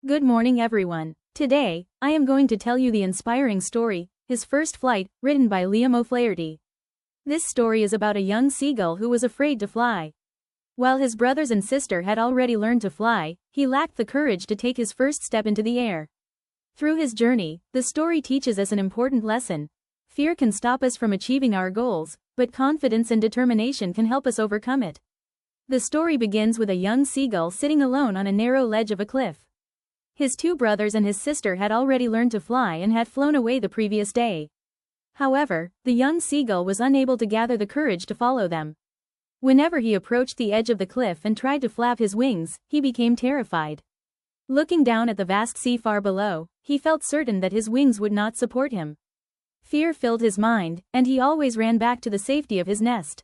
Good morning everyone. Today, I am going to tell you the inspiring story, His First Flight, written by Liam O'Flaherty. This story is about a young seagull who was afraid to fly. While his brothers and sister had already learned to fly, he lacked the courage to take his first step into the air. Through his journey, the story teaches us an important lesson. Fear can stop us from achieving our goals, but confidence and determination can help us overcome it. The story begins with a young seagull sitting alone on a narrow ledge of a cliff. His two brothers and his sister had already learned to fly and had flown away the previous day. However, the young seagull was unable to gather the courage to follow them. Whenever he approached the edge of the cliff and tried to flap his wings, he became terrified. Looking down at the vast sea far below, he felt certain that his wings would not support him. Fear filled his mind, and he always ran back to the safety of his nest.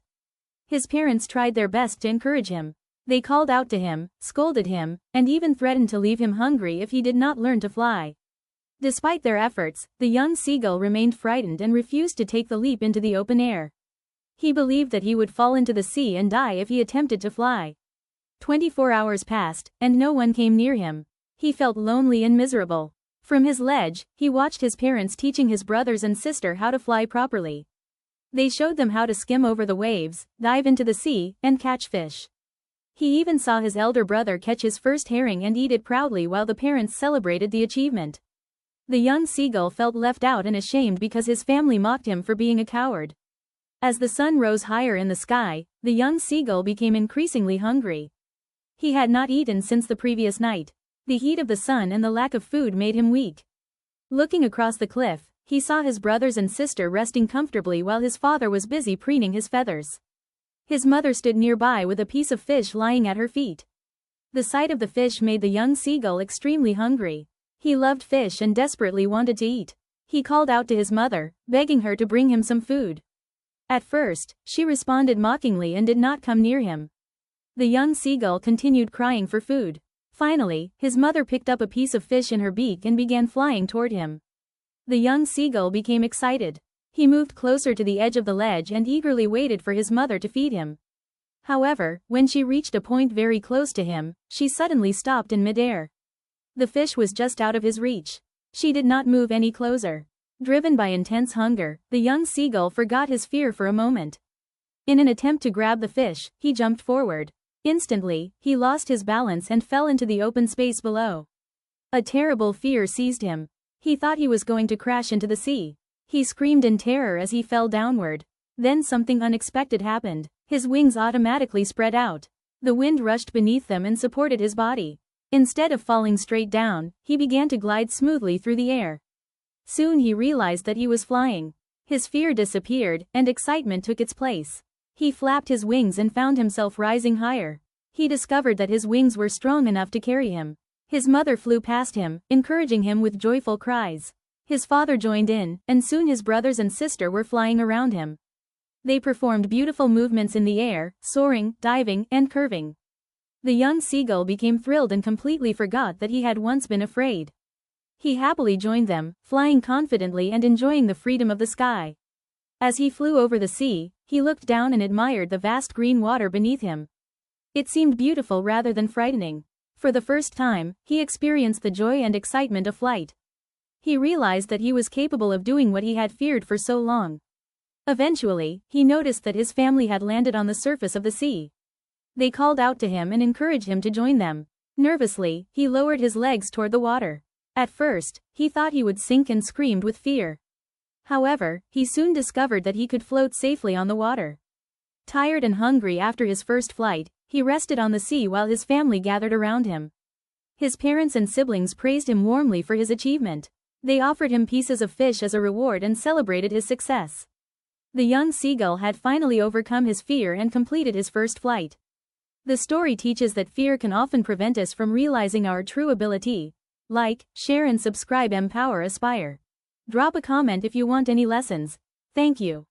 His parents tried their best to encourage him. They called out to him, scolded him, and even threatened to leave him hungry if he did not learn to fly. Despite their efforts, the young seagull remained frightened and refused to take the leap into the open air. He believed that he would fall into the sea and die if he attempted to fly. 24 hours passed, and no one came near him. He felt lonely and miserable. From his ledge, he watched his parents teaching his brothers and sister how to fly properly. They showed them how to skim over the waves, dive into the sea, and catch fish. He even saw his elder brother catch his first herring and eat it proudly while the parents celebrated the achievement. The young seagull felt left out and ashamed because his family mocked him for being a coward. As the sun rose higher in the sky, the young seagull became increasingly hungry. He had not eaten since the previous night. The heat of the sun and the lack of food made him weak. Looking across the cliff, he saw his brothers and sister resting comfortably while his father was busy preening his feathers. His mother stood nearby with a piece of fish lying at her feet. The sight of the fish made the young seagull extremely hungry. He loved fish and desperately wanted to eat. He called out to his mother, begging her to bring him some food. At first, she responded mockingly and did not come near him. The young seagull continued crying for food. Finally, his mother picked up a piece of fish in her beak and began flying toward him. The young seagull became excited. He moved closer to the edge of the ledge and eagerly waited for his mother to feed him. However, when she reached a point very close to him, she suddenly stopped in midair. The fish was just out of his reach. She did not move any closer. Driven by intense hunger, the young seagull forgot his fear for a moment. In an attempt to grab the fish, he jumped forward. Instantly, he lost his balance and fell into the open space below. A terrible fear seized him. He thought he was going to crash into the sea. He screamed in terror as he fell downward. Then something unexpected happened. His wings automatically spread out. The wind rushed beneath them and supported his body. Instead of falling straight down, he began to glide smoothly through the air. Soon he realized that he was flying. His fear disappeared, and excitement took its place. He flapped his wings and found himself rising higher. He discovered that his wings were strong enough to carry him. His mother flew past him, encouraging him with joyful cries. His father joined in, and soon his brothers and sister were flying around him. They performed beautiful movements in the air, soaring, diving, and curving. The young seagull became thrilled and completely forgot that he had once been afraid. He happily joined them, flying confidently and enjoying the freedom of the sky. As he flew over the sea, he looked down and admired the vast green water beneath him. It seemed beautiful rather than frightening. For the first time, he experienced the joy and excitement of flight. He realized that he was capable of doing what he had feared for so long. Eventually, he noticed that his family had landed on the surface of the sea. They called out to him and encouraged him to join them. Nervously, he lowered his legs toward the water. At first, he thought he would sink and screamed with fear. However, he soon discovered that he could float safely on the water. Tired and hungry after his first flight, he rested on the sea while his family gathered around him. His parents and siblings praised him warmly for his achievement. They offered him pieces of fish as a reward and celebrated his success. The young seagull had finally overcome his fear and completed his first flight. The story teaches that fear can often prevent us from realizing our true ability. Like, share and subscribe. Empower Aspire. Drop a comment if you want any lessons. Thank you.